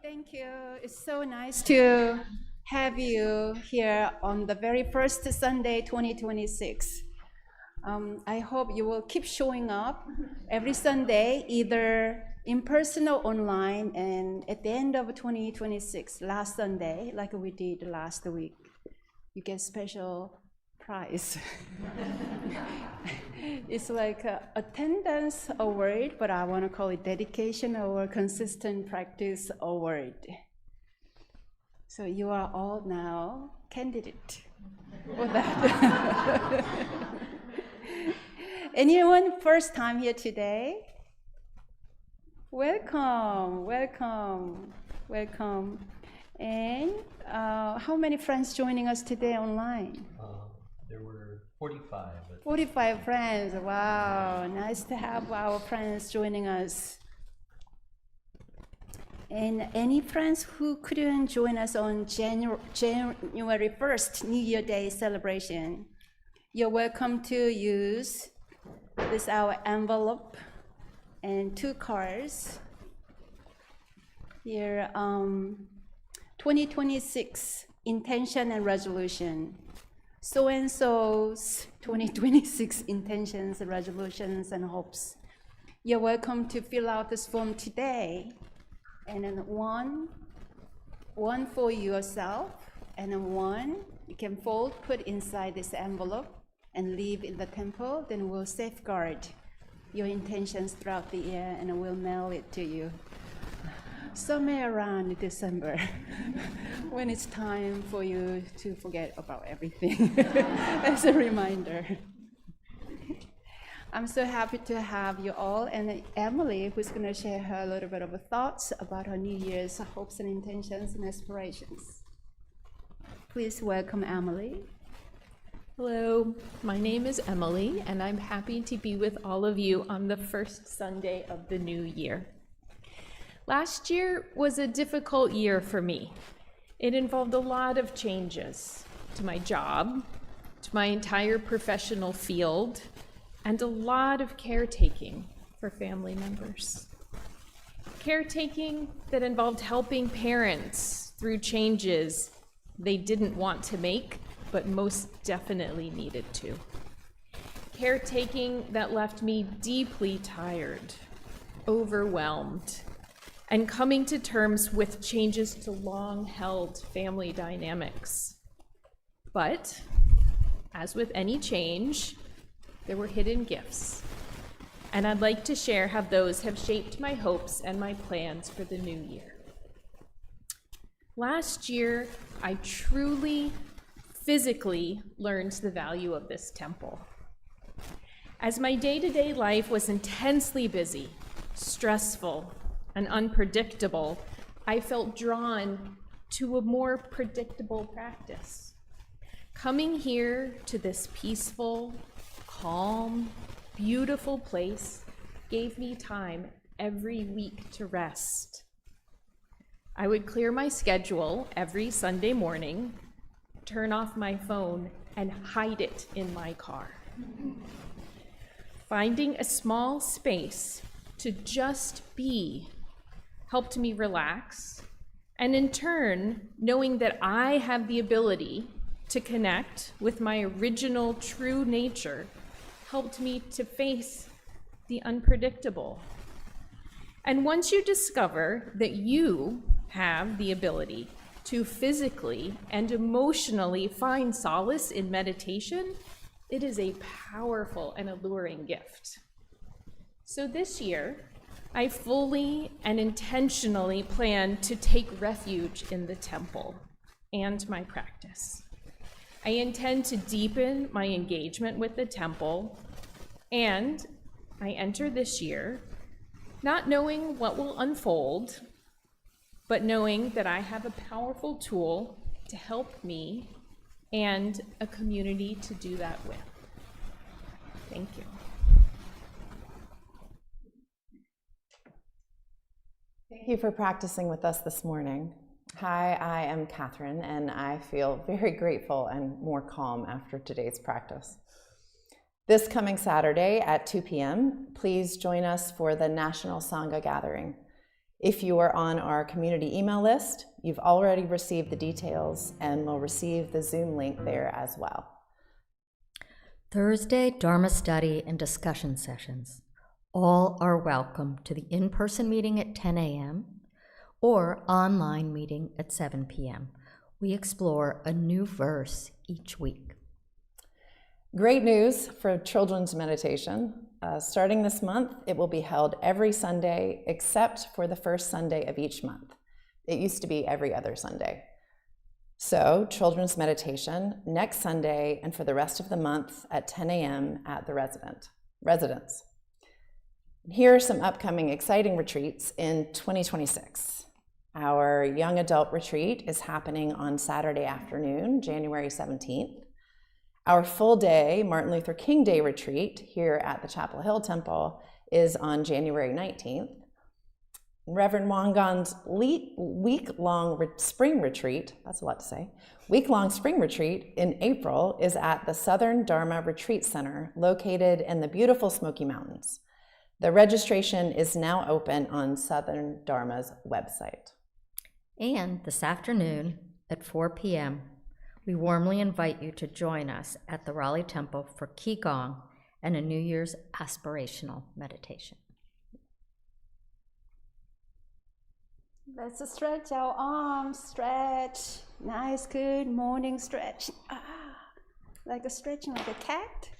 Speaker 4: Thank you. It's so nice to have you here on the very first Sunday, 2026. I hope you will keep showing up every Sunday, either in person or online, and at the end of 2026, last Sunday, like we did last week, you get special prize. It's like attendance award, but I want to call it dedication or consistent practice award. So you are all now candidate for that. Anyone first time here today? Welcome, welcome, welcome. And how many friends joining us today online?
Speaker 9: There were 45.
Speaker 4: 45 friends, wow, nice to have our friends joining us. And any friends who couldn't join us on January 1st, New Year Day celebration, you're welcome to use this our envelope and 2 cards. Here, 2026 intention and resolution. So-and-so's 2026 intentions, resolutions, and hopes. You're welcome to fill out this form today. And then one for yourself, and then one you can fold, put inside this envelope, and leave in the temple. Then we'll safeguard your intentions throughout the year, and we'll mail it to you somewhere around December when it's time for you to forget about everything as a reminder. I'm so happy to have you all, and Emily, who's going to share her little bit of thoughts about her New Year's hopes and intentions and aspirations. Please welcome Emily.
Speaker 10: Hello, my name is Emily, and I'm happy to be with all of you on the first Sunday of the new year. Last year was a difficult year for me. It involved a lot of changes to my job, to my entire professional field, and a lot of caretaking for family members. Caretaking that involved helping parents through changes they didn't want to make, but most definitely needed to. Caretaking that left me deeply tired, overwhelmed, and coming to terms with changes to long-held family dynamics. But, as with any change, there were hidden gifts. And I'd like to share how those have shaped my hopes and my plans for the new year. Last year, I truly physically learned the value of this temple. As my day-to-day life was intensely busy, stressful, and unpredictable, I felt drawn to a more predictable practice. Coming here to this peaceful, calm, beautiful place gave me time every week to rest. I would clear my schedule every Sunday morning, turn off my phone, and hide it in my car. Finding a small space to just be helped me relax, and in turn, knowing that I have the ability to connect with my original true nature helped me to face the unpredictable. And once you discover that you have the ability to physically and emotionally find solace in meditation, it is a powerful and alluring gift. So this year, I fully and intentionally plan to take refuge in the temple and my practice. I intend to deepen my engagement with the temple, and I enter this year not knowing what will unfold, but knowing that I have a powerful tool to help me and a community to do that with. Thank you.
Speaker 11: Thank you for practicing with us this morning. Hi, I am Catherine, and I feel very grateful and more calm after today's practice. This coming Saturday at 2 p.m., please join us for the National Sangha Gathering. If you are on our community email list, you've already received the details and will receive the Zoom link there as well.
Speaker 12: Thursday, Dharma study and discussion sessions. All are welcome to the in-person meeting at 10 a.m. or online meeting at 7 p.m. We explore a new verse each week.
Speaker 11: Great news for children's meditation. Starting this month, it will be held every Sunday except for the first Sunday of each month. It used to be every other Sunday. So, children's meditation next Sunday and for the rest of the month at 10 a.m. at the residence. Here are some upcoming exciting retreats in 2026. Our young adult retreat is happening on Saturday afternoon, January 17th. Our full day Martin Luther King Day retreat here at the Chapel Hill Temple is on January 19th. Reverend Wangan's week-long spring retreat, that's a lot to say, week-long spring retreat in April is at the Southern Dharma Retreat Center located in the beautiful Smoky Mountains. The registration is now open on Southern Dharma's website.
Speaker 12: And this afternoon at 4 p.m., we warmly invite you to join us at the Raleigh Temple for Qi Gong and a New Year's aspirational meditation.
Speaker 4: Let's stretch our arms, stretch. Nice, good morning stretch. Like a stretching like a cat.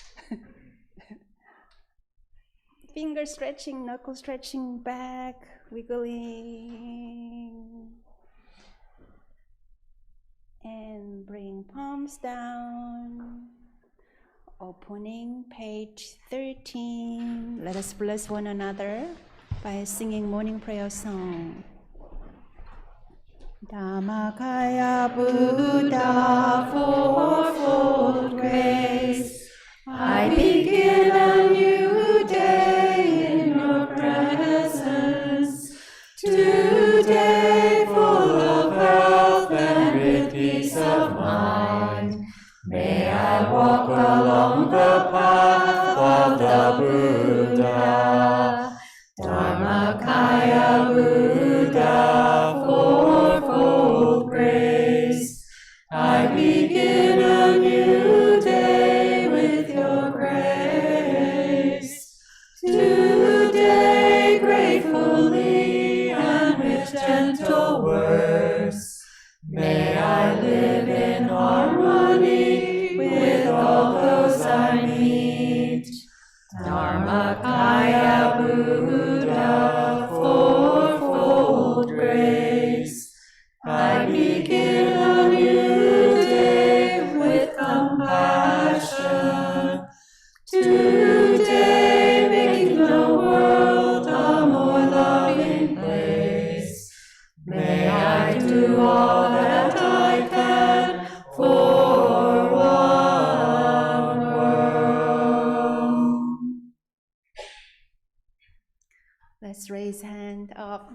Speaker 4: Finger stretching, knuckle stretching back, wiggling. And bring palms down. Opening page 13. Let us bless one another by singing morning prayer song. Dhammakaya Buddha, fourfold grace, I begin a new day in your presence. Today full of health and with peace of mind, may I walk along the path of the Buddha. Dharmakaya Buddha, fourfold grace, I begin a new day with your grace. Today gratefully and with gentle words, may I live in harmony with all those I meet. up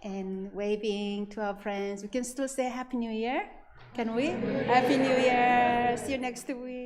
Speaker 4: and waving to our friends. We can still say Happy New Year. Can we? Happy New Year. See you next week.